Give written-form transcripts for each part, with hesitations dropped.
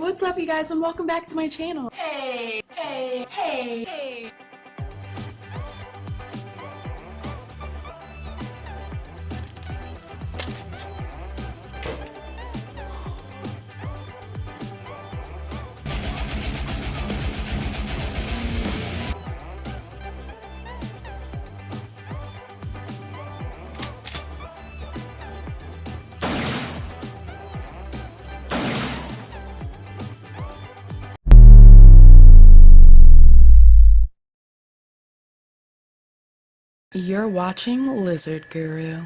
What's up, you guys, and welcome back to my channel. Hey. You're watching Lizard Guru.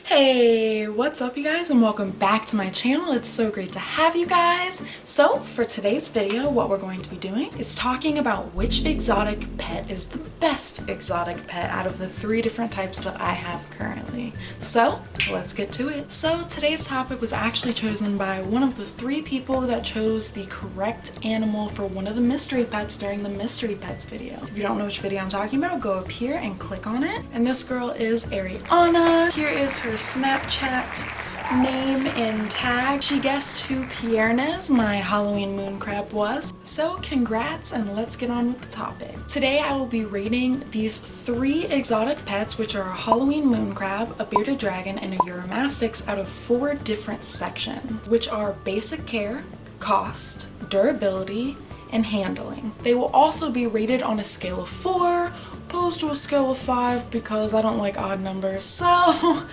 Hey, what's up you guys, and welcome back to my channel. It's so great to have you guys. So for today's video, what we're going to be doing is talking about which exotic pet is the best exotic pet out of the 3 different types that I have currently. So let's get to it. So today's topic was actually chosen by one of the 3 people that chose the correct animal for one of the mystery pets during the mystery pets video. If you don't know which video I'm talking about, go up here and click on it. And this girl is Ariana. Here is her Snapchat name and tag. She guessed who Piernez, my Halloween moon crab, was. So congrats, and let's get on with the topic. Today I will be rating these 3 exotic pets, which are a Halloween moon crab, a bearded dragon, and a Uromastyx, out of 4 different sections, which are basic care, cost, durability, and handling. They will also be rated on a scale of 4 opposed to a scale of 5 because I don't like odd numbers, so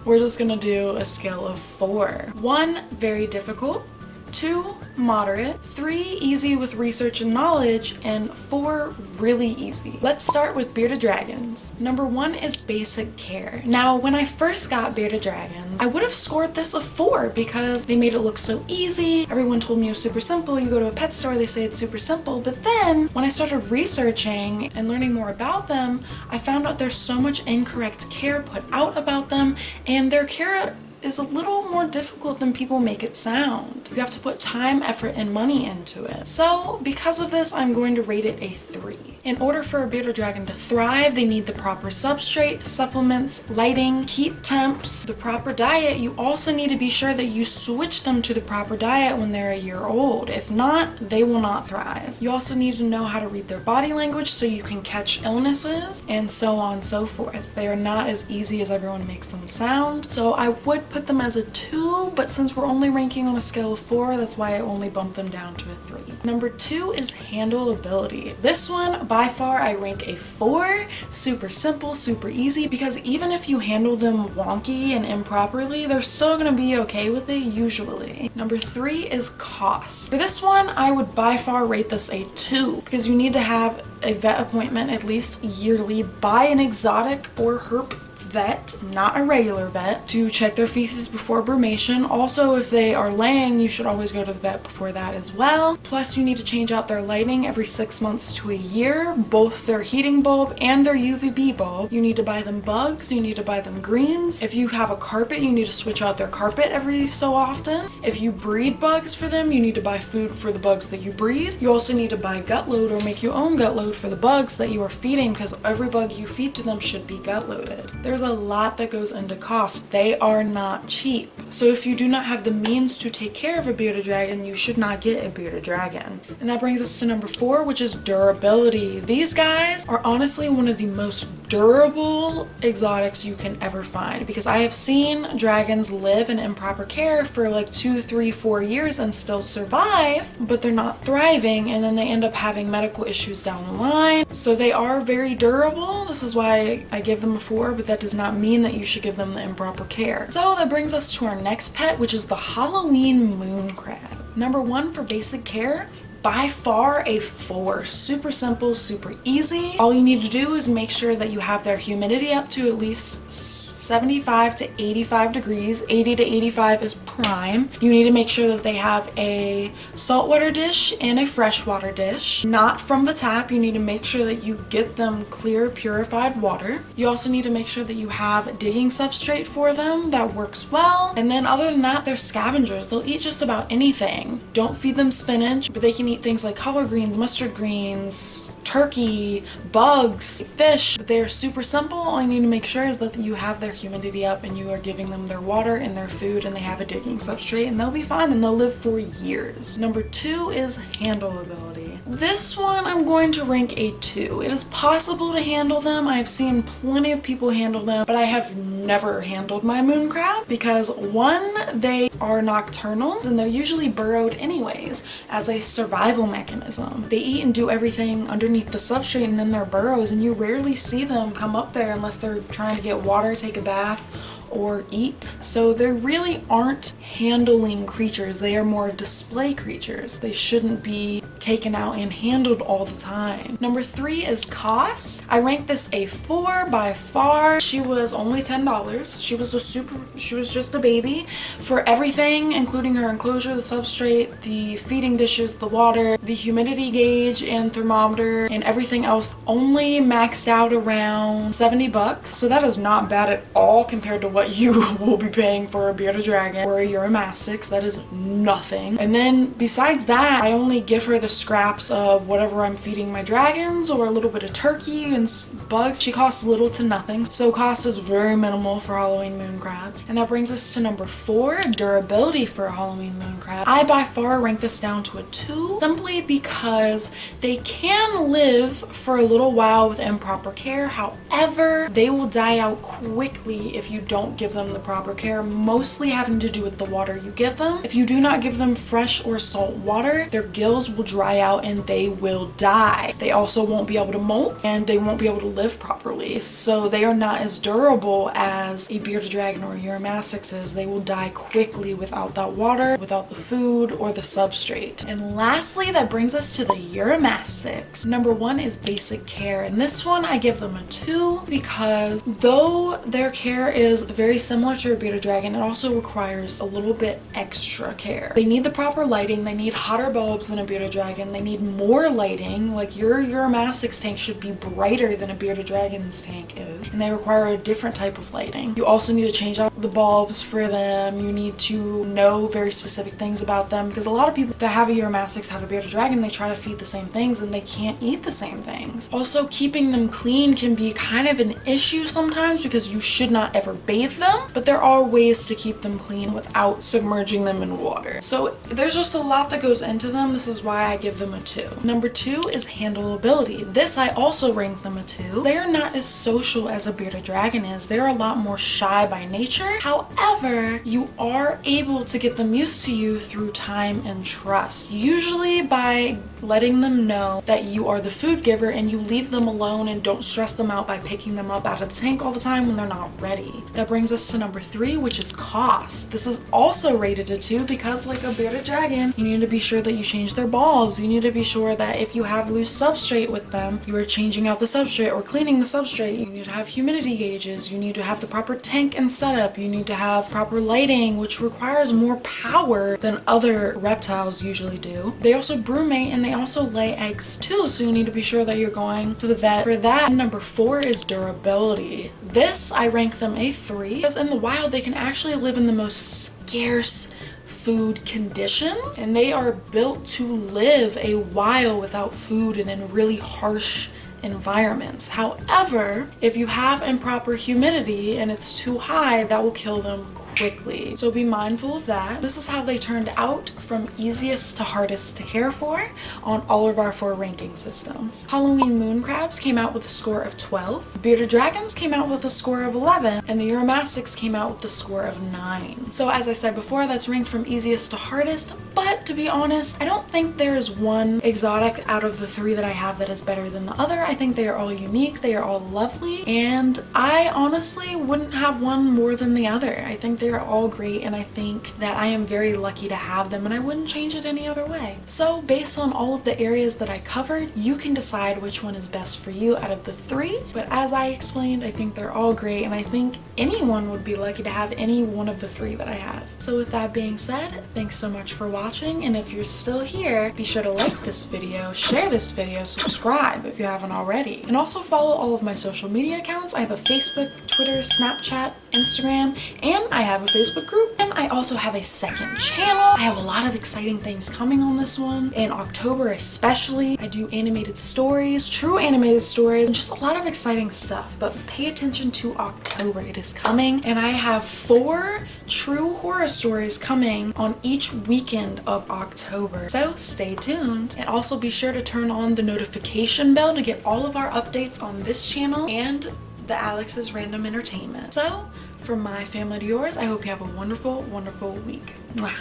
we're just gonna do a scale of 4. 1, very difficult. 2, moderate. 3, easy with research and knowledge. And 4, really easy. Let's start with bearded dragons. Number 1 is basic care. Now, when I first got bearded dragons, I would have scored this a 4 because they made it look so easy. Everyone told me it was super simple. You go to a pet store, they say it's super simple. But then, when I started researching and learning more about them, I found out there's so much incorrect care put out about them, and their care is a little more difficult than people make it sound. You have to put time, effort, and money into it. So because of this, I'm going to rate it a 3. In order for a bearded dragon to thrive, they need the proper substrate, supplements, lighting, heat temps, the proper diet. You also need to be sure that you switch them to the proper diet when they're a year old. If not, they will not thrive. You also need to know how to read their body language so you can catch illnesses, and so on and so forth. They are not as easy as everyone makes them sound. So I would put them as a 2, but since we're only ranking on a scale of 4, that's why I only bumped them down to a 3. Number 2 is handleability. This one, by far, I rank a 4. Super simple, super easy, because even if you handle them wonky and improperly, they're still gonna be okay with it usually. Number 3 is cost. For this one, I would by far rate this a 2, because you need to have a vet appointment at least yearly by an exotic or herp vet, not a regular vet, to check their feces before brumation. Also, if they are laying, you should always go to the vet before that as well. Plus, you need to change out their lighting every 6 months to a year, both their heating bulb and their UVB bulb. You need to buy them bugs, you need to buy them greens. If you have a carpet, you need to switch out their carpet every so often. If you breed bugs for them, you need to buy food for the bugs that you breed. You also need to buy gut load or make your own gut load for the bugs that you are feeding, because every bug you feed to them should be gut loaded. There's a lot that goes into cost. They are not cheap. So if you do not have the means to take care of a bearded dragon, you should not get a bearded dragon. And that brings us to number 4, which is durability. These guys are honestly one of the most durable exotics you can ever find, because I have seen dragons live in improper care for like 2, 3, 4 years and still survive, but they're not thriving, and then they end up having medical issues down the line. So they are very durable. This is why I give them a 4, but that does not mean that you should give them the improper care. So that brings us to our next pet, which is the Halloween moon crab. Number 1 for basic care, by far a 4. Super simple, super easy. All you need to do is make sure that you have their humidity up to at least 75 to 85 degrees. 80 to 85 is prime. You need to make sure that they have a saltwater dish and a freshwater dish. Not from the tap. You need to make sure that you get them clear, purified water. You also need to make sure that you have digging substrate for them that works well. And then other than that, they're scavengers. They'll eat just about anything. Don't feed them spinach, but they can eat things like collard greens, mustard greens, turkey, bugs, fish. But they're super simple. All you need to make sure is that you have their humidity up and you are giving them their water and their food, and they have a digging substrate, and they'll be fine and they'll live for years. Number 2 is handle ability. This one I'm going to rank a 2. It is possible to handle them. I've seen plenty of people handle them, but I have never handled my moon crab because 1, they are nocturnal and they're usually burrowed anyways as a survival mechanism. They eat and do everything underneath the substrate and in their burrows, and you rarely see them come up there unless they're trying to get water, take a bath, or eat. So they really aren't handling creatures. They are more display creatures. They shouldn't be taken out and handled all the time. Number 3 is cost. I rank this a 4 by far. She was only $10. She was just a baby. For everything, including her enclosure, the substrate, the feeding dishes, the water, the humidity gauge and thermometer, and everything else, only maxed out around $70. So that is not bad at all compared to what you will be paying for a bearded dragon or a Uramastix. That is nothing. And then besides that, I only give her the scraps of whatever I'm feeding my dragons or a little bit of turkey and bugs. She costs little to nothing, so cost is very minimal for Halloween moon crab. And that brings us to number 4, durability for a Halloween moon crab. I by far rank this down to a 2 simply because they can live for a little while with improper care. However, they will die out quickly if you don't give them the proper care, mostly having to do with the water you give them. If you do not give them fresh or salt water, their gills will dry out and they will die. They also won't be able to molt and they won't be able to live properly. So they are not as durable as a bearded dragon or a Uramastix is. They will die quickly without that water, without the food or the substrate. And lastly, that brings us to the Uramastix. Number 1 is basic care, and this one I give them a 2 because though their care is very similar to a bearded dragon, it also requires a little bit extra care. They need the proper lighting. They need hotter bulbs than a bearded dragon. They need more lighting. Like your Uramastix tank should be brighter than a bearded dragon's tank is, and they require a different type of lighting. You also need to change out the bulbs for them. You need to know very specific things about them because a lot of people that have a Uramastix have a bearded dragon. They try to feed the same things and they can't eat the same things. Also, keeping them clean can be kind of an issue sometimes because you should not ever bathe them, but there are ways to keep them clean without submerging them in water. So there's just a lot that goes into them. This is why I give them a 2. Number 2 is handleability. This I also rank them a 2. They are not as social as a bearded dragon is. They're a lot more shy by nature. However, you are able to get them used to you through time and trust, usually by letting them know that you are the food giver and you leave them alone and don't stress them out by picking them up out of the tank all the time when they're not ready. That brings us to number 3, which is cost. This is also rated a 2 because like a bearded dragon, you need to be sure that you change their bulbs. You need to be sure that if you have loose substrate with them, you are changing out the substrate or cleaning the substrate. You need to have humidity gauges. You need to have the proper tank and setup. You need to have proper lighting, which requires more power than other reptiles usually do. They also brumate and they also lay eggs too, so you need to be sure that you're going to the vet for that. And number 4 is durability. This I rank them a 3 because in the wild they can actually live in the most scarce food conditions and they are built to live a while without food and in really harsh environments. However, if you have improper humidity and it's too high, that will kill them quickly. So be mindful of that. This is how they turned out from easiest to hardest to care for on all of our 4 ranking systems. Halloween moon crabs came out with a score of 12, bearded dragons came out with a score of 11, and the Uramastix came out with a score of 9. So as I said before, that's ranked from easiest to hardest, but to be honest, I don't think there's one exotic out of the 3 that I have that is better than the other. I think they are all unique, they are all lovely, and I honestly wouldn't have one more than the other. I think they're all great, and I think that I am very lucky to have them, and I wouldn't change it any other way. So based on all of the areas that I covered, you can decide which one is best for you out of the 3, but as I explained, I think they're all great, and I think anyone would be lucky to have any one of the 3 that I have. So with that being said, thanks so much for watching, and if you're still here, be sure to like this video, share this video, subscribe if you haven't already, and also follow all of my social media accounts. I have a Facebook, Twitter, Snapchat, Instagram, and I have a Facebook group, and I also have a second channel. I have a lot of exciting things coming on this one. In October especially, I do animated stories, true animated stories, and just a lot of exciting stuff. But pay attention to October, it is coming, and I have 4 true horror stories coming on each weekend of October. So stay tuned, and also be sure to turn on the notification bell to get all of our updates on this channel and the Alex's Random Entertainment. So from my family to yours, I hope you have a wonderful, wonderful week. Mwah.